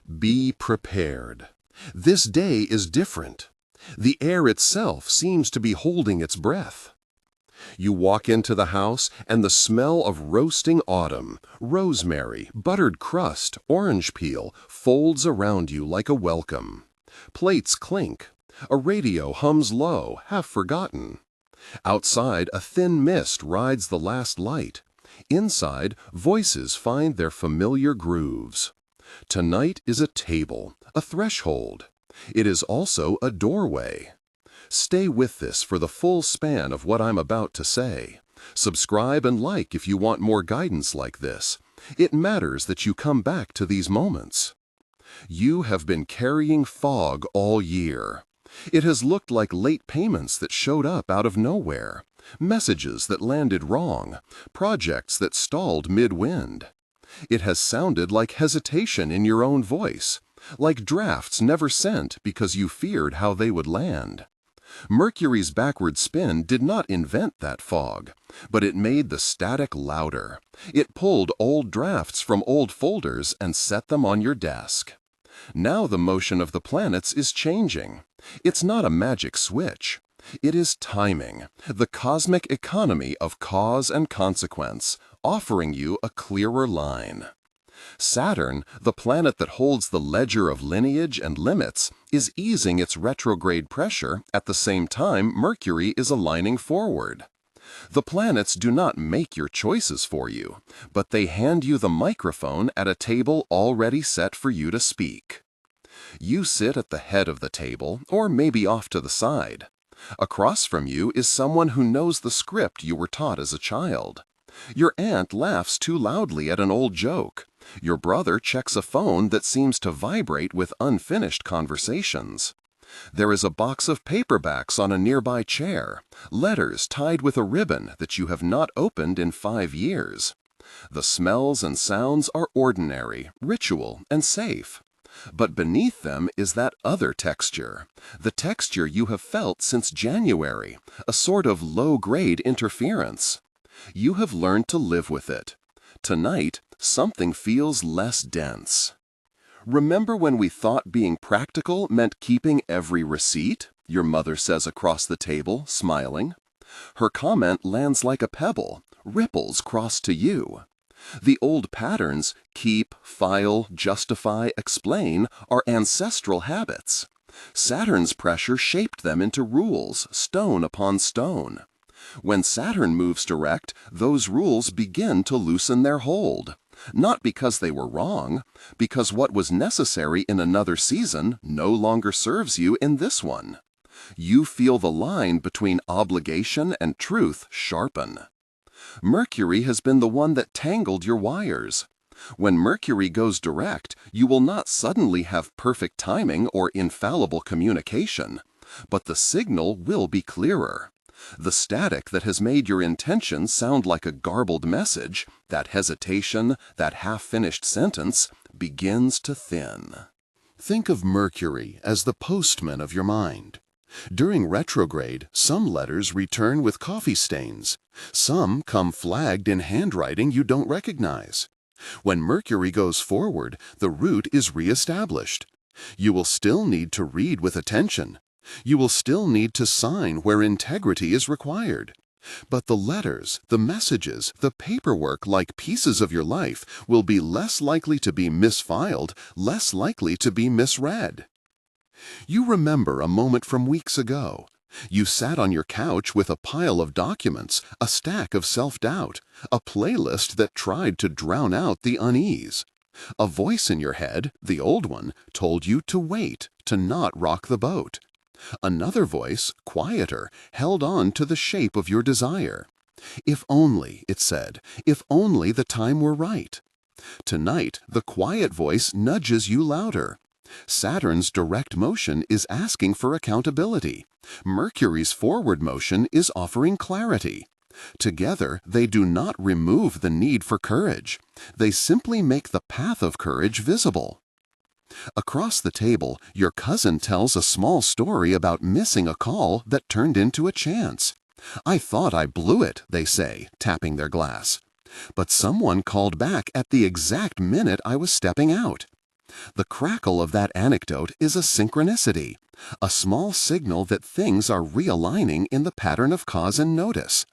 Be prepared. This day is different. The air itself seems to be holding its breath. You walk into the house and the smell of roasting autumn, rosemary, buttered crust, orange peel folds around you like a welcome. Plates clink. A radio hums low, half forgotten. Outside, a thin mist rides the last light. Inside, voices find their familiar grooves. Tonight is a table, a threshold. It is also a doorway. Stay with this for the full span of what I'm about to say. Subscribe and like if you want more guidance like this. It matters that you come back to these moments. You have been carrying fog all year. It has looked like late payments that showed up out of nowhere, messages that landed wrong, projects that stalled mid-wind. It has sounded like hesitation in your own voice, like drafts never sent because you feared how they would land. Mercury's backward spin did not invent that fog, but it made the static louder. It pulled old drafts from old folders and set them on your desk. Now the motion of the planets is changing. It's not a magic switch. It is timing, the cosmic economy of cause and consequence, offering you a clearer line. Saturn, the planet that holds the ledger of lineage and limits, is easing its retrograde pressure at the same time Mercury is aligning forward. The planets do not make your choices for you, but they hand you the microphone at a table already set for you to speak. You sit at the head of the table, or maybe off to the side. Across from you is someone who knows the script you were taught as a child. Your aunt laughs too loudly at an old joke. Your brother checks a phone that seems to vibrate with unfinished conversations. There is a box of paperbacks on a nearby chair, letters tied with a ribbon that you have not opened in 5 years. The smells and sounds are ordinary, ritual, and safe. But beneath them is that other texture, the texture you have felt since January, a sort of low-grade interference. You have learned to live with it. Tonight, something feels less dense. Remember when we thought being practical meant keeping every receipt? Your mother says across the table, smiling. Her comment lands like a pebble, ripples cross to you. The old patterns, keep, file, justify, explain, are ancestral habits. Saturn's pressure shaped them into rules, stone upon stone. When Saturn moves direct, those rules begin to loosen their hold. Not because they were wrong, because what was necessary in another season no longer serves you in this one. You feel the line between obligation and truth sharpen. Mercury has been the one that tangled your wires. When Mercury goes direct, you will not suddenly have perfect timing or infallible communication, but the signal will be clearer. The static that has made your intention sound like a garbled message, that hesitation, that half-finished sentence, begins to thin. Think of Mercury as the postman of your mind. During retrograde, some letters return with coffee stains. Some come flagged in handwriting you don't recognize. When Mercury goes forward, the route is reestablished. You will still need to read with attention. You will still need to sign where integrity is required. But the letters, the messages, the paperwork like pieces of your life will be less likely to be misfiled, less likely to be misread. You remember a moment from weeks ago. You sat on your couch with a pile of documents, a stack of self-doubt, a playlist that tried to drown out the unease. A voice in your head, the old one, told you to wait, to not rock the boat. Another voice, quieter, held on to the shape of your desire. If only, it said, if only the time were right. Tonight, the quiet voice nudges you louder. Saturn's direct motion is asking for accountability. Mercury's forward motion is offering clarity. Together, they do not remove the need for courage. They simply make the path of courage visible. Across the table, your cousin tells a small story about missing a call that turned into a chance. "I thought I blew it," they say, tapping their glass. "But someone called back at the exact minute I was stepping out." The crackle of that anecdote is a synchronicity, a small signal that things are realigning in the pattern of cause and notice.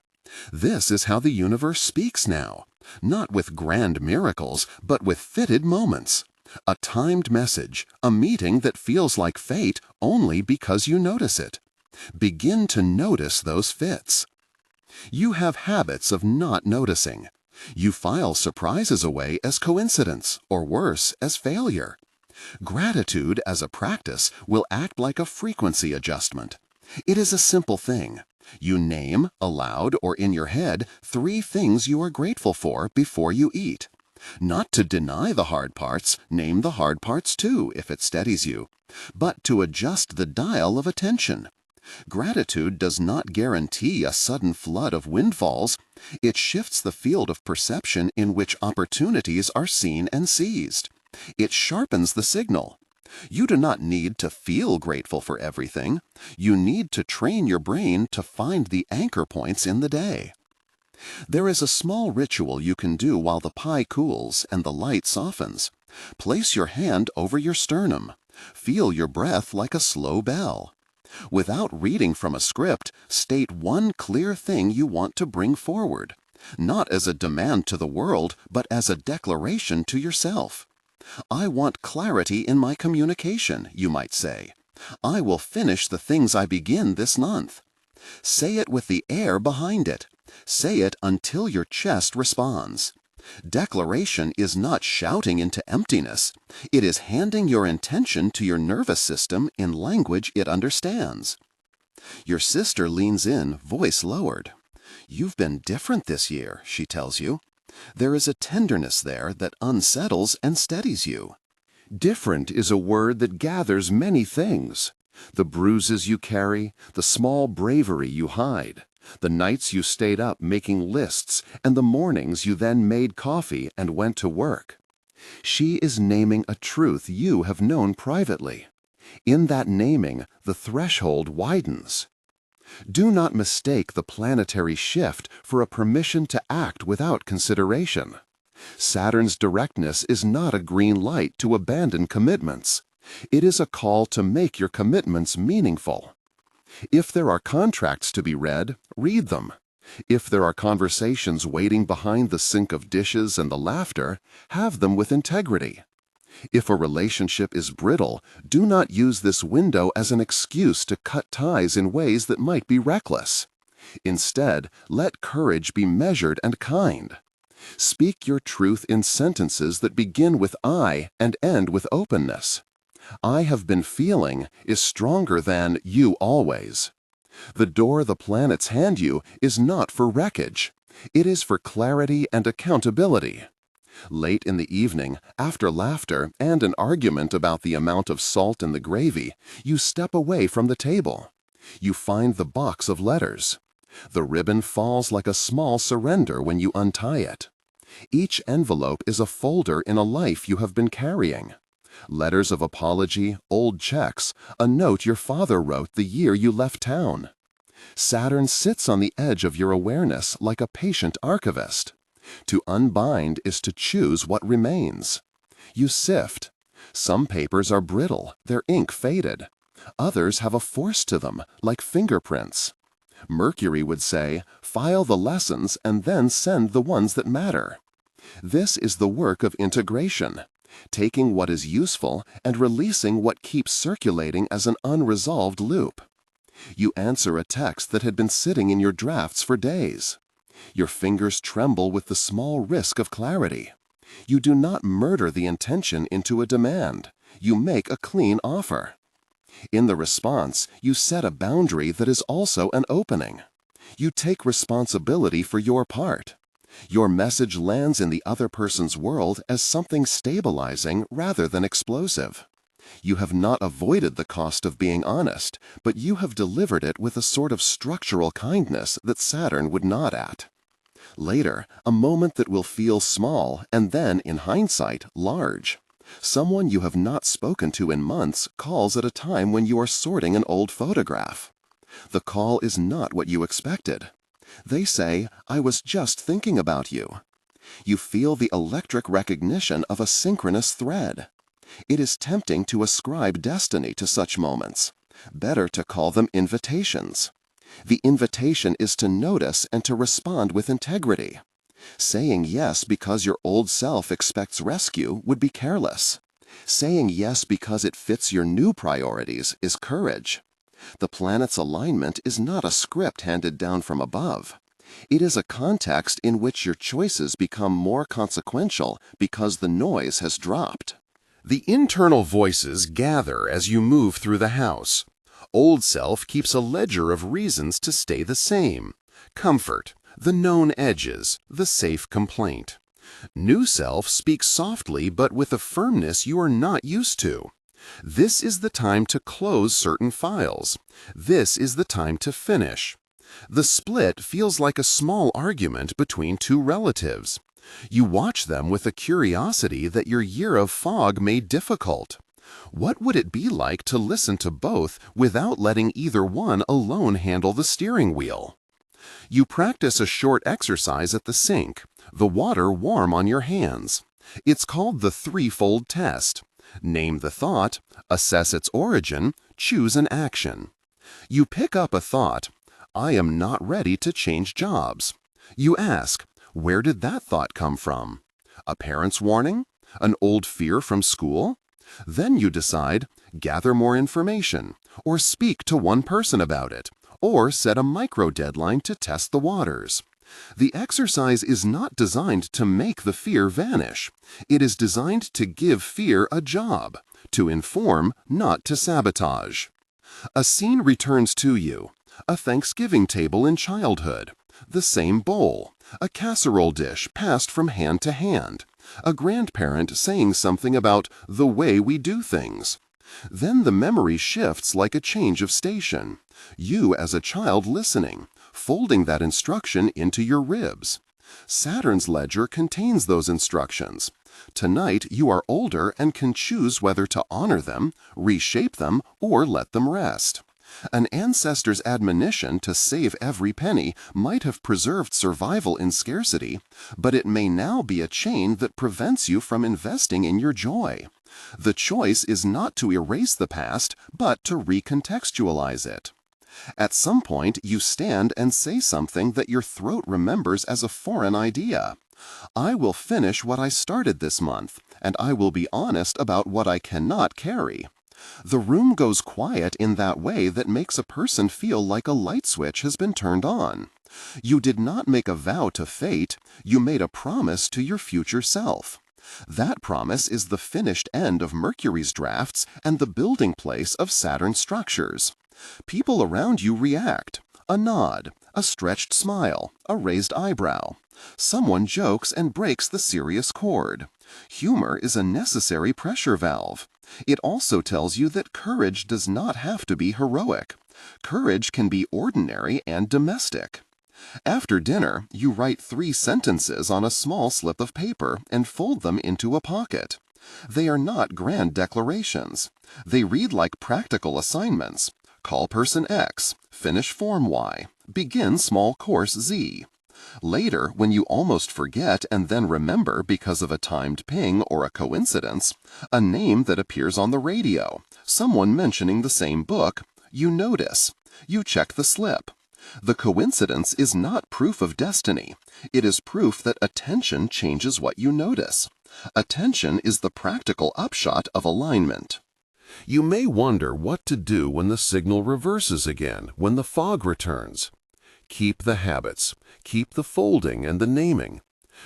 This is how the universe speaks now, not with grand miracles, but with fitted moments. A timed message, a meeting that feels like fate only because you notice it. Begin to notice those fits. You have habits of not noticing. You file surprises away as coincidence, or worse, as failure. Gratitude as a practice will act like a frequency adjustment. It is a simple thing. You name, aloud or in your head, 3 things you are grateful for before you eat. Not to deny the hard parts, name the hard parts too, if it steadies you, but to adjust the dial of attention. Gratitude does not guarantee a sudden flood of windfalls. It shifts the field of perception in which opportunities are seen and seized. It sharpens the signal. You do not need to feel grateful for everything. You need to train your brain to find the anchor points in the day. There is a small ritual you can do while the pie cools and the light softens. Place your hand over your sternum. Feel your breath like a slow bell. Without reading from a script, state one clear thing you want to bring forward, not as a demand to the world, but as a declaration to yourself. I want clarity in my communication, you might say. I will finish the things I begin this month. Say it with the air behind it. Say it until your chest responds. Declaration is not shouting into emptiness. It is handing your intention to your nervous system in language it understands. Your sister leans in, voice lowered. You've been different this year, she tells you. There is a tenderness there that unsettles and steadies you. Different is a word that gathers many things. The bruises you carry, the small bravery you hide, the nights you stayed up making lists, and the mornings you then made coffee and went to work. She is naming a truth you have known privately. In that naming, the threshold widens. Do not mistake the planetary shift for a permission to act without consideration. Saturn's directness is not a green light to abandon commitments. It is a call to make your commitments meaningful. If there are contracts to be read, read them. If there are conversations waiting behind the sink of dishes and the laughter, have them with integrity. If a relationship is brittle, do not use this window as an excuse to cut ties in ways that might be reckless. Instead, let courage be measured and kind. Speak your truth in sentences that begin with I and end with openness. I have been feeling is stronger than you always. The door the planets hand you is not for wreckage. It is for clarity and accountability. Late in the evening, after laughter and an argument about the amount of salt in the gravy, you step away from the table. You find the box of letters. The ribbon falls like a small surrender when you untie it. Each envelope is a folder in a life you have been carrying. Letters of apology, old checks, a note your father wrote the year you left town. Saturn sits on the edge of your awareness like a patient archivist. To unbind is to choose what remains. You sift. Some papers are brittle, their ink faded. Others have a force to them, like fingerprints. Mercury would say, file the lessons and then send the ones that matter. This is the work of integration, taking what is useful and releasing what keeps circulating as an unresolved loop. You answer a text that had been sitting in your drafts for days. Your fingers tremble with the small risk of clarity. You do not murder the intention into a demand. You make a clean offer. In the response, you set a boundary that is also an opening. You take responsibility for your part. Your message lands in the other person's world as something stabilizing rather than explosive. You have not avoided the cost of being honest, but you have delivered it with a sort of structural kindness that Saturn would nod at. Later, a moment that will feel small and then, in hindsight, large. Someone you have not spoken to in months calls at a time when you are sorting an old photograph. The call is not what you expected. They say, I was just thinking about you. You feel the electric recognition of a synchronous thread. It is tempting to ascribe destiny to such moments. Better to call them invitations. The invitation is to notice and to respond with integrity. Saying yes because your old self expects rescue would be careless. Saying yes because it fits your new priorities is courage. The planet's alignment is not a script handed down from above. It is a context in which your choices become more consequential because the noise has dropped. The internal voices gather as you move through the house. Old self keeps a ledger of reasons to stay the same. Comfort, the known edges, the safe complaint. New self speaks softly but with a firmness you are not used to. This is the time to close certain files. This is the time to finish. The split feels like a small argument between two relatives. You watch them with a curiosity that your year of fog made difficult. What would it be like to listen to both without letting either one alone handle the steering wheel? You practice a short exercise at the sink, the water warm on your hands. It's called the threefold test. Name the thought, assess its origin, choose an action. You pick up a thought. I am not ready to change jobs. You ask, where did that thought come from? A parent's warning? An old fear from school? Then you decide, gather more information, or speak to one person about it, or set a micro deadline to test the waters. The exercise is not designed to make the fear vanish. It is designed to give fear a job, to inform, not to sabotage. A scene returns to you. A Thanksgiving table in childhood. The same bowl. A casserole dish passed from hand to hand. A grandparent saying something about the way we do things. Then the memory shifts like a change of station. You as a child listening, folding that instruction into your ribs. Saturn's ledger contains those instructions. Tonight you are older and can choose whether to honor them, reshape them, or let them rest. An ancestor's admonition to save every penny might have preserved survival in scarcity, but it may now be a chain that prevents you from investing in your joy. The choice is not to erase the past, but to recontextualize it. At some point, you stand and say something that your throat remembers as a foreign idea. I will finish what I started this month, and I will be honest about what I cannot carry. The room goes quiet in that way that makes a person feel like a light switch has been turned on. You did not make a vow to fate, you made a promise to your future self. That promise is the finished end of Mercury's drafts and the building place of Saturn's structures. People around you react. A nod, a stretched smile, a raised eyebrow. Someone jokes and breaks the serious chord. Humor is a necessary pressure valve. It also tells you that courage does not have to be heroic. Courage can be ordinary and domestic. After dinner, you write 3 sentences on a small slip of paper and fold them into a pocket. They are not grand declarations. They read like practical assignments. Call person X, finish form Y, begin small course Z. Later, when you almost forget and then remember because of a timed ping or a coincidence, a name that appears on the radio, someone mentioning the same book, you notice. You check the slip. The coincidence is not proof of destiny. It is proof that attention changes what you notice. Attention is the practical upshot of alignment. You may wonder what to do when the signal reverses again, when the fog returns. Keep the habits. Keep the folding and the naming.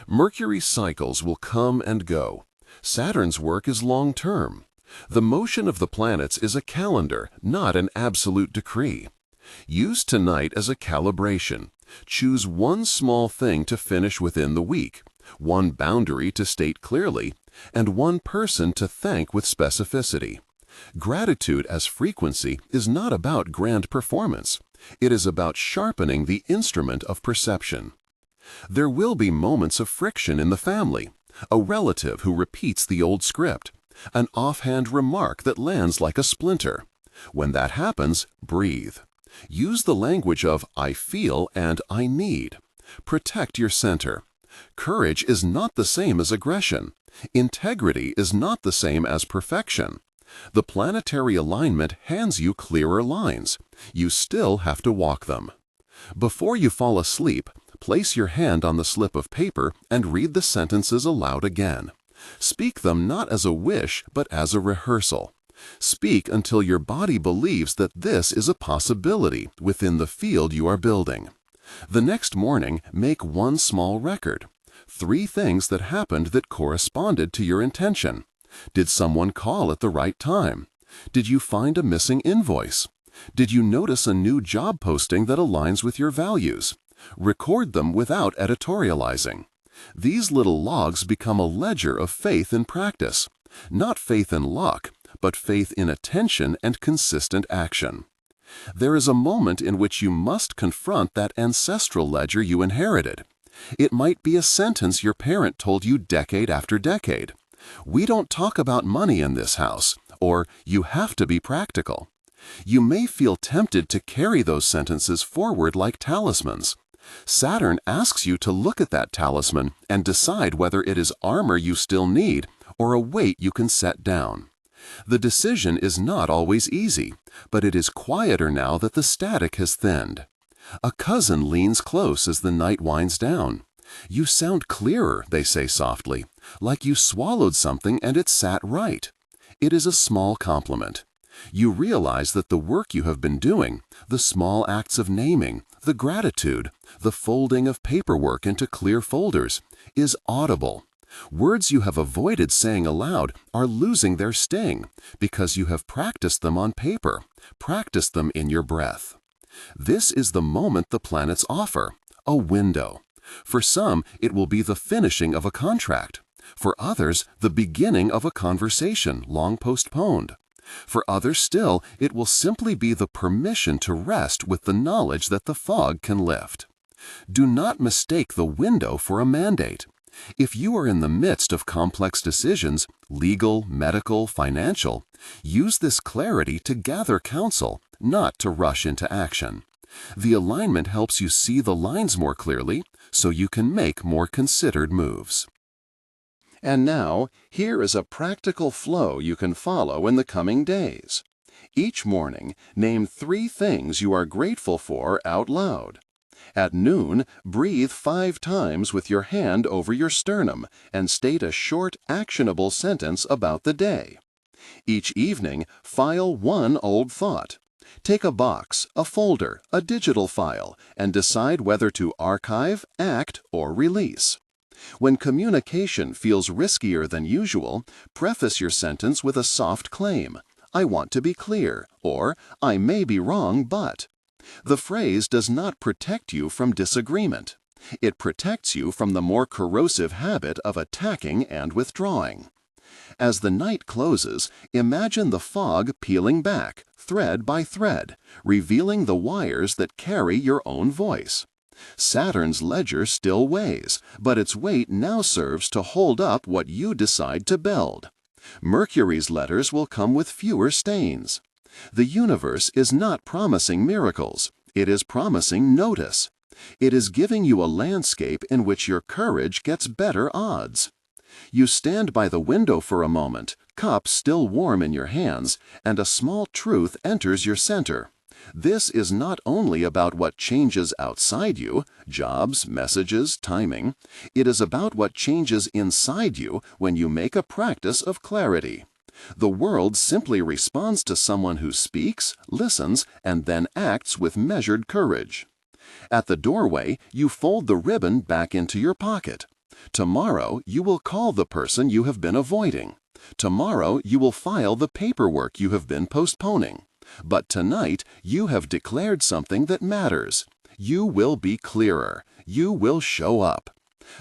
Mercury's cycles will come and go. Saturn's work is long-term. The motion of the planets is a calendar, not an absolute decree. Use tonight as a calibration. Choose one small thing to finish within the week, one boundary to state clearly, and one person to thank with specificity. Gratitude as frequency is not about grand performance. It is about sharpening the instrument of perception. There will be moments of friction in the family, a relative who repeats the old script, an offhand remark that lands like a splinter. When that happens, breathe. Use the language of I feel and I need. Protect your center. Courage is not the same as aggression. Integrity is not the same as perfection. The planetary alignment hands you clearer lines. You still have to walk them. Before you fall asleep, place your hand on the slip of paper and read the sentences aloud again. Speak them not as a wish, but as a rehearsal. Speak until your body believes that this is a possibility within the field you are building. The next morning, make one small record. 3 things that happened that corresponded to your intention. Did someone call at the right time? Did you find a missing invoice? Did you notice a new job posting that aligns with your values? Record them without editorializing. These little logs become a ledger of faith in practice. Not faith in luck, but faith in attention and consistent action. There is a moment in which you must confront that ancestral ledger you inherited. It might be a sentence your parent told you decade after decade. "We don't talk about money in this house," or "You have to be practical." You may feel tempted to carry those sentences forward like talismans. Saturn asks you to look at that talisman and decide whether it is armor you still need or a weight you can set down. The decision is not always easy, but it is quieter now that the static has thinned. A cousin leans close as the night winds down. "You sound clearer," they say softly, "like you swallowed something and it sat right." It is a small compliment. You realize that the work you have been doing, the small acts of naming, the gratitude, the folding of paperwork into clear folders, is audible. Words you have avoided saying aloud are losing their sting because you have practiced them on paper, practiced them in your breath. This is the moment the planets offer, a window. For some, it will be the finishing of a contract. For others, the beginning of a conversation long postponed. For others still, it will simply be the permission to rest with the knowledge that the fog can lift. Do not mistake the window for a mandate. If you are in the midst of complex decisions, legal, medical, financial, use this clarity to gather counsel, not to rush into action. The alignment helps you see the lines more clearly, so you can make more considered moves. And now, here is a practical flow you can follow in the coming days. Each morning, name 3 things you are grateful for out loud. At noon, breathe 5 times with your hand over your sternum and state a short, actionable sentence about the day. Each evening, file 1 old thought. Take a box, a folder, a digital file, and decide whether to archive, act, or release. When communication feels riskier than usual, preface your sentence with a soft claim. "I want to be clear," or "I may be wrong, but." The phrase does not protect you from disagreement. It protects you from the more corrosive habit of attacking and withdrawing. As the night closes, imagine the fog peeling back, thread by thread, revealing the wires that carry your own voice. Saturn's ledger still weighs, but its weight now serves to hold up what you decide to build. Mercury's letters will come with fewer stains. The universe is not promising miracles. It is promising notice. It is giving you a landscape in which your courage gets better odds. You stand by the window for a moment, cup still warm in your hands, and a small truth enters your center. This is not only about what changes outside you, jobs, messages, timing. It is about what changes inside you when you make a practice of clarity. The world simply responds to someone who speaks, listens, and then acts with measured courage. At the doorway, you fold the ribbon back into your pocket. Tomorrow, you will call the person you have been avoiding. Tomorrow, you will file the paperwork you have been postponing. But tonight, you have declared something that matters. You will be clearer. You will show up.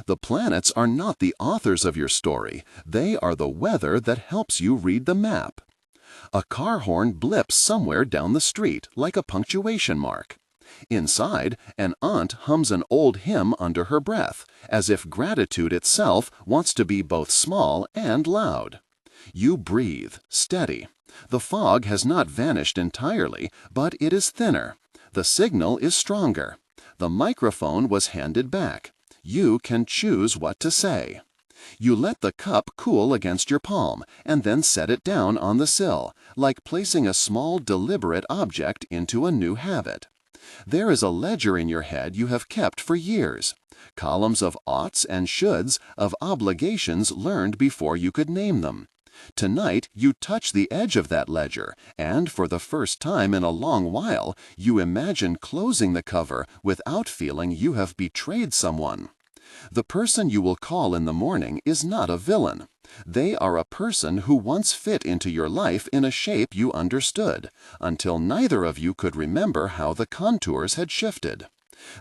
The planets are not the authors of your story. They are the weather that helps you read the map. A car horn blips somewhere down the street, like a punctuation mark. Inside, an aunt hums an old hymn under her breath, as if gratitude itself wants to be both small and loud. You breathe, steady. The fog has not vanished entirely, but it is thinner. The signal is stronger. The microphone was handed back. You can choose what to say. You let the cup cool against your palm and then set it down on the sill, like placing a small deliberate object into a new habit. There is a ledger in your head you have kept for years, columns of oughts and shoulds, of obligations learned before you could name them. Tonight you touch the edge of that ledger, and for the first time in a long while, you imagine closing the cover without feeling you have betrayed someone. The person you will call in the morning is not a villain. They are a person who once fit into your life in a shape you understood, until neither of you could remember how the contours had shifted.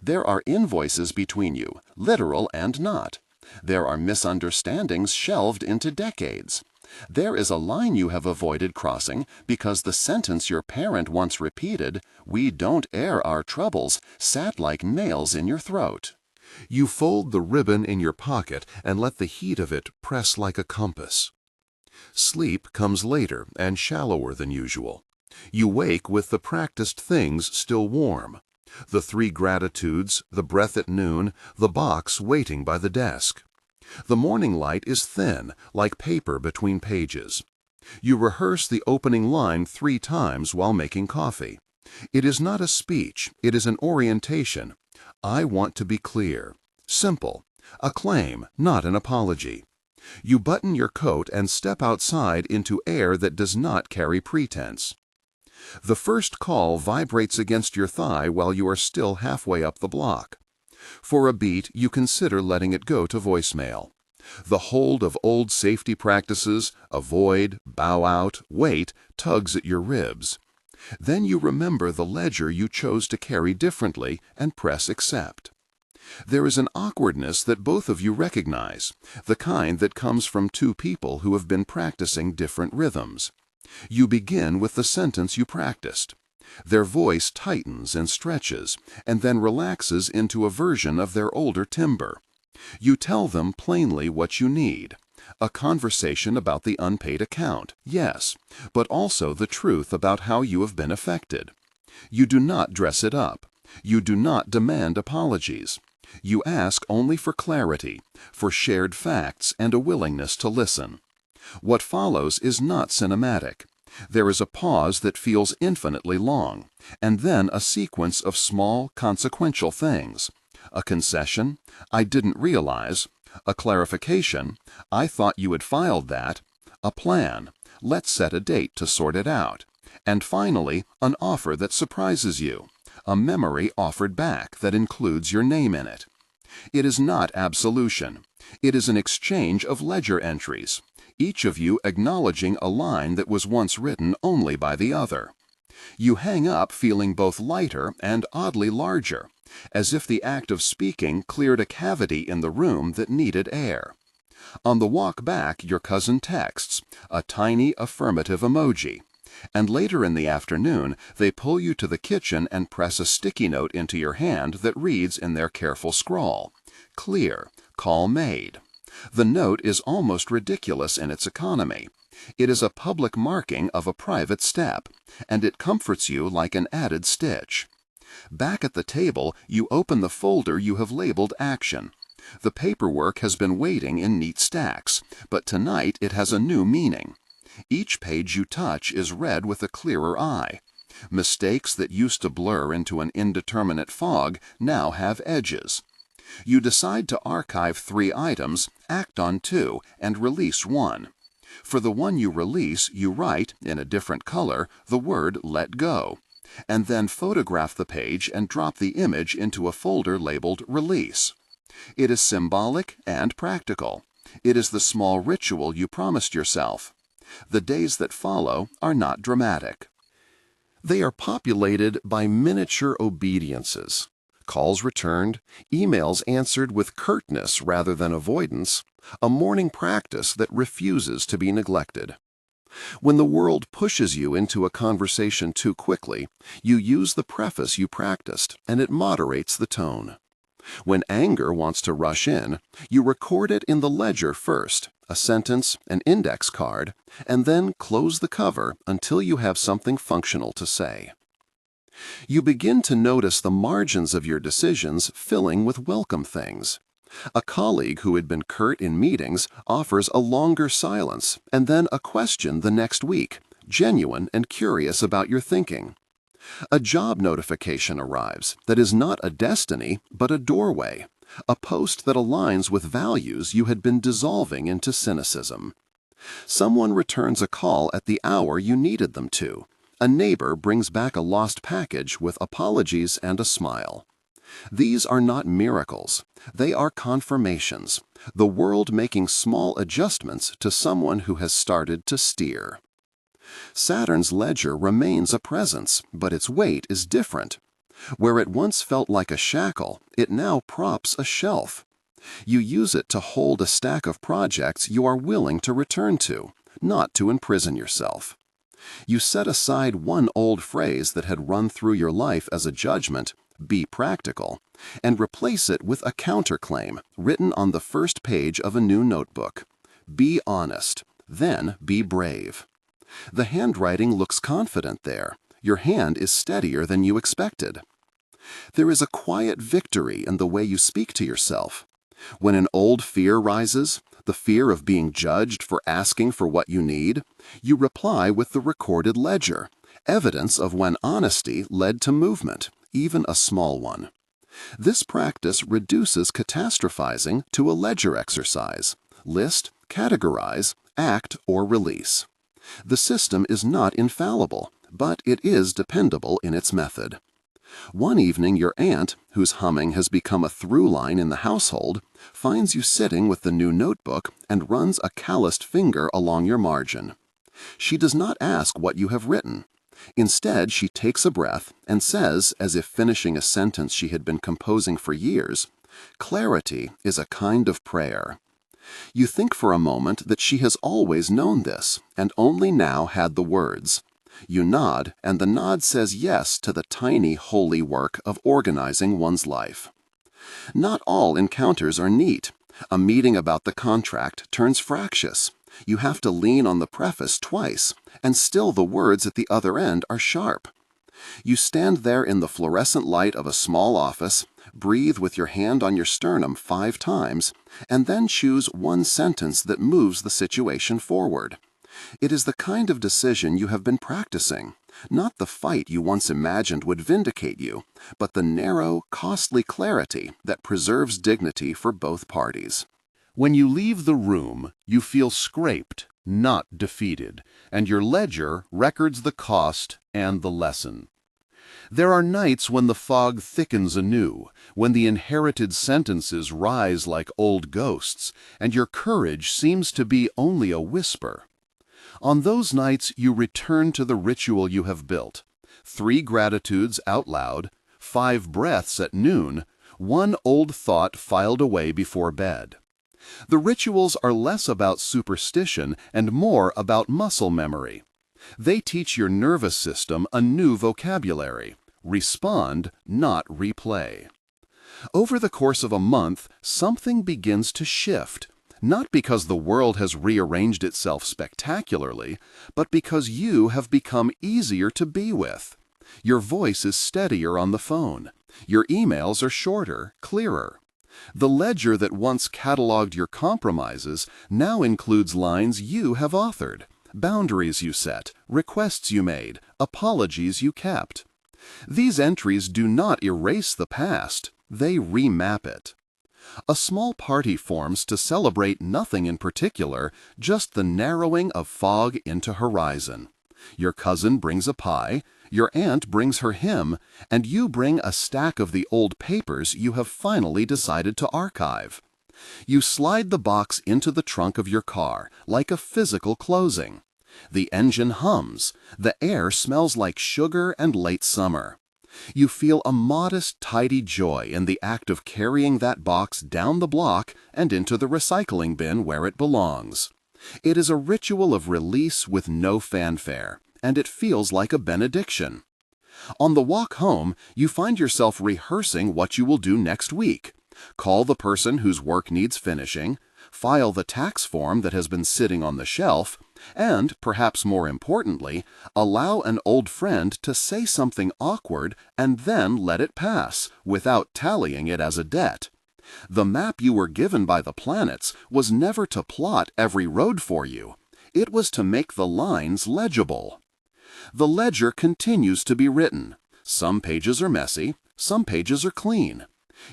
There are invoices between you, literal and not. There are misunderstandings shelved into decades. There is a line you have avoided crossing because the sentence your parent once repeated, "We don't air our troubles," sat like nails in your throat. You fold the ribbon in your pocket and let the heat of it press like a compass. Sleep comes later and shallower than usual. You wake with the practiced things still warm. The 3 gratitudes, the breath at noon, the box waiting by the desk. The morning light is thin, like paper between pages. You rehearse the opening line 3 times while making coffee. It is not a speech, it is an orientation. I want to be clear. Simple. A claim, not an apology. You button your coat and step outside into air that does not carry pretense. The first call vibrates against your thigh while you are still halfway up the block. For a beat, you consider letting it go to voicemail. The hold of old safety practices, avoid, bow out, wait, tugs at your ribs. Then you remember the ledger you chose to carry differently and press accept. There is an awkwardness that both of you recognize, the kind that comes from 2 people who have been practicing different rhythms. You begin with the sentence you practiced. Their voice tightens and stretches, and then relaxes into a version of their older timbre. You tell them plainly what you need. A conversation about the unpaid account, yes, but also the truth about how you have been affected. You do not dress it up. You do not demand apologies. You ask only for clarity, for shared facts and a willingness to listen. What follows is not cinematic. There is a pause that feels infinitely long, and then a sequence of small, consequential things. A concession, "I didn't realize." A clarification, "I thought you had filed that." A plan, "Let's set a date to sort it out." And finally, an offer that surprises you. A memory offered back that includes your name in it. It is not absolution. It is an exchange of ledger entries, each of you acknowledging a line that was once written only by the other. You hang up feeling both lighter and oddly larger, as if the act of speaking cleared a cavity in the room that needed air. On the walk back, your cousin texts, a tiny affirmative emoji. And later in the afternoon, they pull you to the kitchen and press a sticky note into your hand that reads in their careful scrawl, "Clear, call made." The note is almost ridiculous in its economy. It is a public marking of a private step, and it comforts you like an added stitch. Back at the table, you open the folder you have labeled Action. The paperwork has been waiting in neat stacks, but tonight it has a new meaning. Each page you touch is read with a clearer eye. Mistakes that used to blur into an indeterminate fog now have edges. You decide to archive 3 items, act on 2, and release 1. For the one you release, you write, in a different color, the word "let go," and then photograph the page and drop the image into a folder labeled Release. It is symbolic and practical. It is the small ritual you promised yourself. The days that follow are not dramatic. They are populated by miniature obediences. Calls returned, emails answered with curtness rather than avoidance, a morning practice that refuses to be neglected. When the world pushes you into a conversation too quickly, you use the preface you practiced, and it moderates the tone. When anger wants to rush in, you record it in the ledger first, a sentence, an index card, and then close the cover until you have something functional to say. You begin to notice the margins of your decisions filling with welcome things. A colleague who had been curt in meetings offers a longer silence and then a question the next week, genuine and curious about your thinking. A job notification arrives that is not a destiny but a doorway, a post that aligns with values you had been dissolving into cynicism. Someone returns a call at the hour you needed them to. A neighbor brings back a lost package with apologies and a smile. These are not miracles. They are confirmations, the world making small adjustments to someone who has started to steer. Saturn's ledger remains a presence, but its weight is different. Where it once felt like a shackle, it now props a shelf. You use it to hold a stack of projects you are willing to return to, not to imprison yourself. You set aside one old phrase that had run through your life as a judgment, "Be practical," and replace it with a counterclaim written on the first page of a new notebook. Be honest, then be brave. The handwriting looks confident there. Your hand is steadier than you expected. There is a quiet victory in the way you speak to yourself. When an old fear rises, the fear of being judged for asking for what you need, you reply with the recorded ledger, evidence of when honesty led to movement, even a small one. This practice reduces catastrophizing to a ledger exercise. List, categorize, act, or release. The system is not infallible, but it is dependable in its method. One evening your aunt, whose humming has become a through line in the household, finds you sitting with the new notebook and runs a calloused finger along your margin. She does not ask what you have written. Instead, she takes a breath and says, as if finishing a sentence she had been composing for years, "Clarity is a kind of prayer." You think for a moment that she has always known this and only now had the words. You nod, and the nod says yes to the tiny, holy work of organizing one's life. Not all encounters are neat. A meeting about the contract turns fractious. You have to lean on the preface twice, and still the words at the other end are sharp. You stand there in the fluorescent light of a small office, breathe with your hand on your sternum 5 times, and then choose one sentence that moves the situation forward. It is the kind of decision you have been practicing, not the fight you once imagined would vindicate you, but the narrow, costly clarity that preserves dignity for both parties. When you leave the room, you feel scraped, not defeated, and your ledger records the cost and the lesson. There are nights when the fog thickens anew, when the inherited sentences rise like old ghosts, and your courage seems to be only a whisper. On those nights you return to the ritual you have built. 3 gratitudes out loud, 5 breaths at noon, 1 old thought filed away before bed. The rituals are less about superstition and more about muscle memory. They teach your nervous system a new vocabulary. Respond, not replay. Over the course of a month, something begins to shift. Not because the world has rearranged itself spectacularly, but because you have become easier to be with. Your voice is steadier on the phone. Your emails are shorter, clearer. The ledger that once cataloged your compromises now includes lines you have authored, boundaries you set, requests you made, apologies you kept. These entries do not erase the past, they remap it. A small party forms to celebrate nothing in particular, just the narrowing of fog into horizon. Your cousin brings a pie, your aunt brings her hymn, and you bring a stack of the old papers you have finally decided to archive. You slide the box into the trunk of your car, like a physical closing. The engine hums, the air smells like sugar and late summer. You feel a modest, tidy joy in the act of carrying that box down the block and into the recycling bin where it belongs. It is a ritual of release with no fanfare, and it feels like a benediction. On the walk home, you find yourself rehearsing what you will do next week. Call the person whose work needs finishing, file the tax form that has been sitting on the shelf, and, perhaps more importantly, allow an old friend to say something awkward and then let it pass, without tallying it as a debt. The map you were given by the planets was never to plot every road for you. It was to make the lines legible. The ledger continues to be written. Some pages are messy, some pages are clean.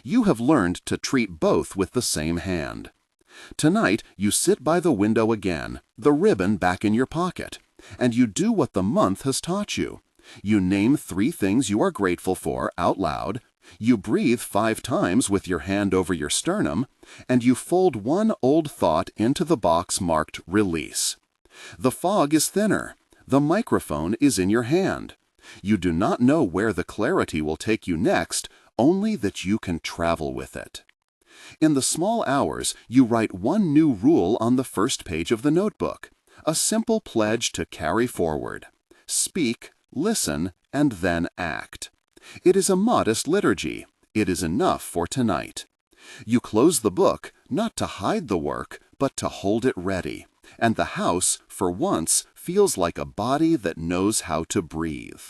You have learned to treat both with the same hand. Tonight, you sit by the window again, the ribbon back in your pocket, and you do what the month has taught you. You name 3 things you are grateful for out loud, you breathe 5 times with your hand over your sternum, and you fold one old thought into the box marked Release. The fog is thinner. The microphone is in your hand. You do not know where the clarity will take you next, only that you can travel with it. In the small hours, you write one new rule on the first page of the notebook, a simple pledge to carry forward. Speak, listen, and then act. It is a modest liturgy. It is enough for tonight. You close the book, not to hide the work, but to hold it ready, and the house, for once, feels like a body that knows how to breathe.